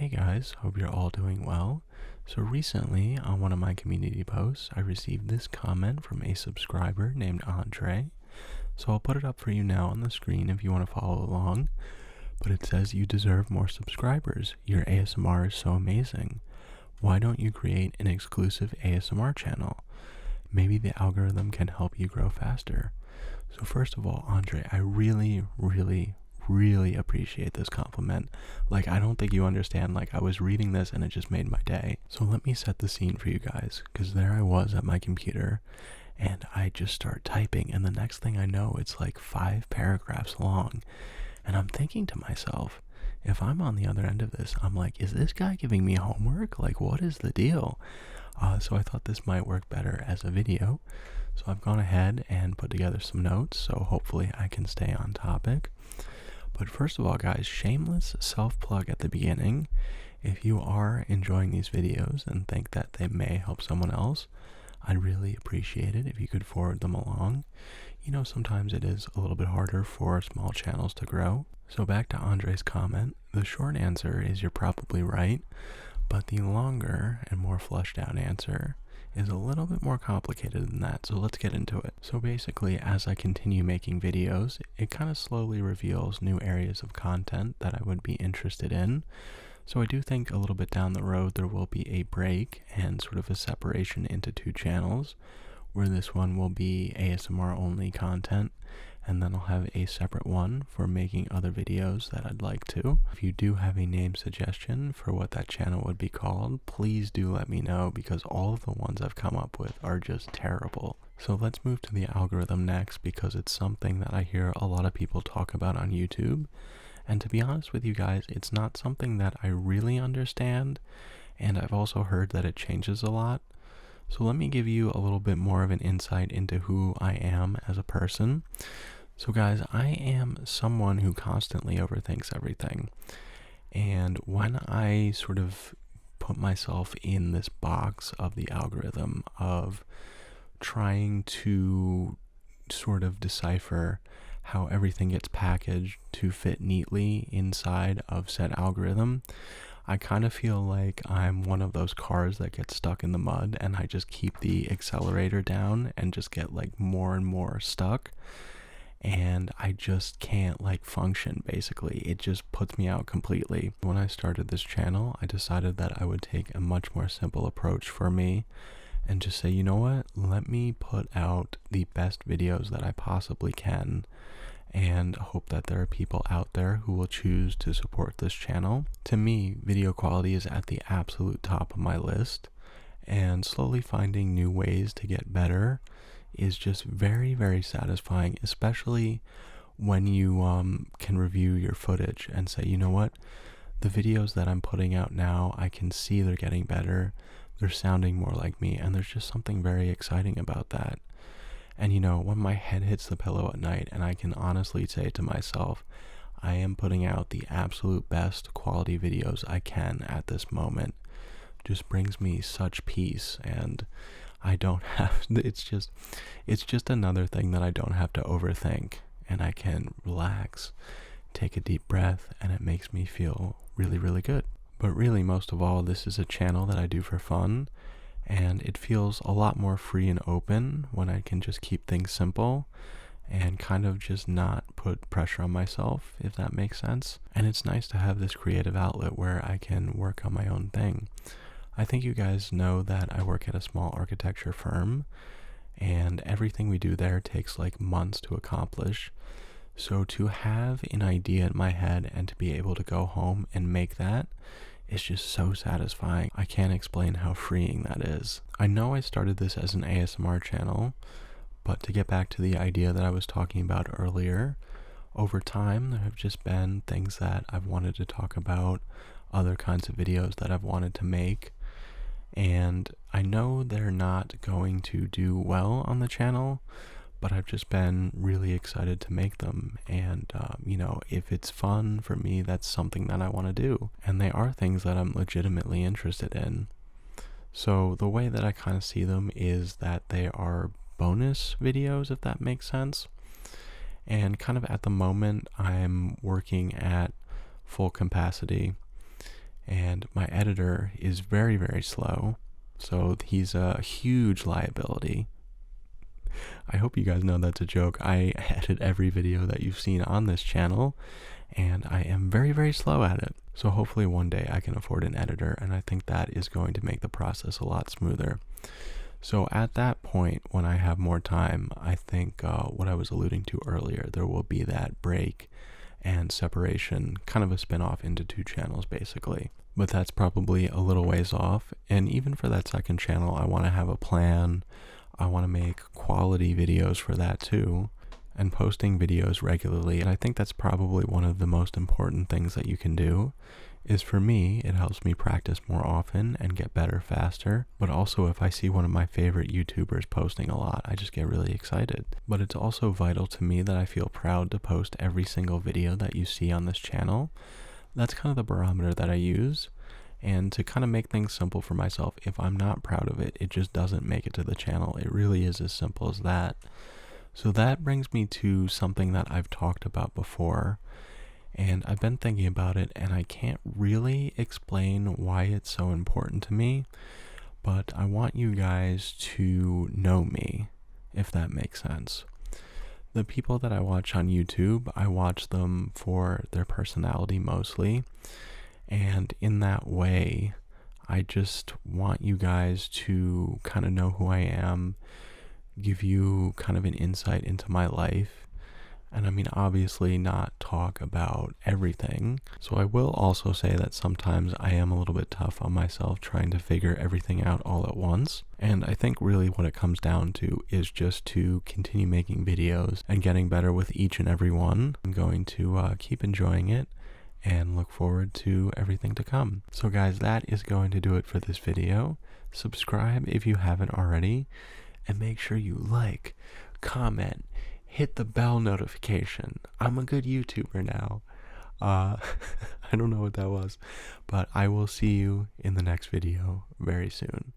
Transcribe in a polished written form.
Hey guys, hope you're all doing well. So recently on one of my community posts, I received this comment from a subscriber named Andre. So I'll put it up for you now on the screen if you want to follow along. But it says, "You deserve more subscribers. Your ASMR is so amazing. Why don't you create an exclusive ASMR channel? Maybe the algorithm can help you grow faster." So first of all, Andre, I really appreciate this compliment. Like, I don't think you understand. Like, I was reading this and it just made my day. So let me set the scene for you guys, because there I was at my computer and I just start typing, and the next thing I know, it's like 5 paragraphs long. And I'm thinking to myself, if I'm on the other end of this, I'm like, is this guy giving me homework? Like, what is the deal? So I thought this might work better as a video. So I've gone ahead and put together some notes, so hopefully I can stay on topic. But first of all, guys, shameless self-plug at the beginning. If you are enjoying these videos and think that they may help someone else, I'd really appreciate it if you could forward them along. You know, sometimes it is a little bit harder for small channels to grow. So back to Andre's comment, the short answer is you're probably right, but the longer and more fleshed out answer is a little bit more complicated than that, so let's get into it. So basically, as I continue making videos, it kind of slowly reveals new areas of content that I would be interested in. So I do think a little bit down the road there will be a break and sort of a separation into 2 channels, where this one will be ASMR only content, and then I'll have a separate one for making other videos that I'd like to. If you do have a name suggestion for what that channel would be called, please do let me know, because all of the ones I've come up with are just terrible. So let's move to the algorithm next, because it's something that I hear a lot of people talk about on YouTube. And to be honest with you guys, it's not something that I really understand, and I've also heard that it changes a lot. So let me give you a little bit more of an insight into who I am as a person. So guys, I am someone who constantly overthinks everything. And when I sort of put myself in this box of the algorithm of trying to sort of decipher how everything gets packaged to fit neatly inside of said algorithm, I kind of feel like I'm one of those cars that gets stuck in the mud, and I just keep the accelerator down and just get like more and more stuck, and I just can't like function. Basically, it just puts me out completely. When I started this channel, I decided that I would take a much more simple approach for me and just say, you know what, let me put out the best videos that I possibly can, and hope that there are people out there who will choose to support this channel. To me, video quality is at the absolute top of my list, and slowly finding new ways to get better is just very satisfying, especially when you can review your footage and say, you know what, the videos that I'm putting out now, I can see they're getting better, they're sounding more like me, and there's just something very exciting about that. And you know, when my head hits the pillow at night and I can honestly say to myself, I am putting out the absolute best quality videos I can at this moment, just brings me such peace. And I don't have, it's just another thing that I don't have to overthink, and I can relax, take a deep breath, and it makes me feel really good. But really, most of all, this is a channel that I do for fun, and it feels a lot more free and open when I can just keep things simple and kind of just not put pressure on myself, if that makes sense. And it's nice to have this creative outlet where I can work on my own thing. I think you guys know that I work at a small architecture firm, and everything we do there takes like months to accomplish. So to have an idea in my head and to be able to go home and make that, it's just so satisfying. I can't explain how freeing that is. I know I started this as an ASMR channel, but to get back to the idea that I was talking about earlier, over time there have just been things that I've wanted to talk about, other kinds of videos that I've wanted to make, and I know they're not going to do well on the channel, but I've just been really excited to make them. And, you know, if it's fun for me, that's something that I want to do. And they are things that I'm legitimately interested in. So the way that I kind of see them is that they are bonus videos, if that makes sense. And kind of at the moment, I'm working at full capacity. and my editor is very, very slow, so he's a huge liability. I hope you guys know that's a joke. I edit every video that you've seen on this channel, and I am very, very slow at it. So hopefully one day I can afford an editor, and I think that is going to make the process a lot smoother. So at that point, when I have more time, I think what I was alluding to earlier, there will be that break and separation, kind of a spin-off into 2 channels basically. But that's probably a little ways off, and even for that second channel, I want to have a plan. I want to make quality videos for that too, and posting videos regularly. And I think that's probably one of the most important things that you can do. Is for me, it helps me practice more often and get better faster. But also if I see one of my favorite YouTubers posting a lot, I just get really excited. But it's also vital to me that I feel proud to post every single video that you see on this channel. That's kind of the barometer that I use. And to kind of make things simple for myself, if I'm not proud of it, it just doesn't make it to the channel. It really is as simple as that. So that brings me to something that I've talked about before. And I've been thinking about it, and I can't really explain why it's so important to me, but I want you guys to know me, if that makes sense. The people that I watch on YouTube, I watch them for their personality mostly, and in that way, I just want you guys to kind of know who I am, give you kind of an insight into my life. And I mean, obviously not talk about everything. So I will also say that sometimes I am a little bit tough on myself trying to figure everything out all at once. And I think really what it comes down to is just to continue making videos and getting better with each and every one. I'm going to keep enjoying it and look forward to everything to come. So guys, that is going to do it for this video. Subscribe if you haven't already, and make sure you like, comment, hit the bell notification. I'm a good YouTuber now. I don't know what that was, but I will see you in the next video very soon.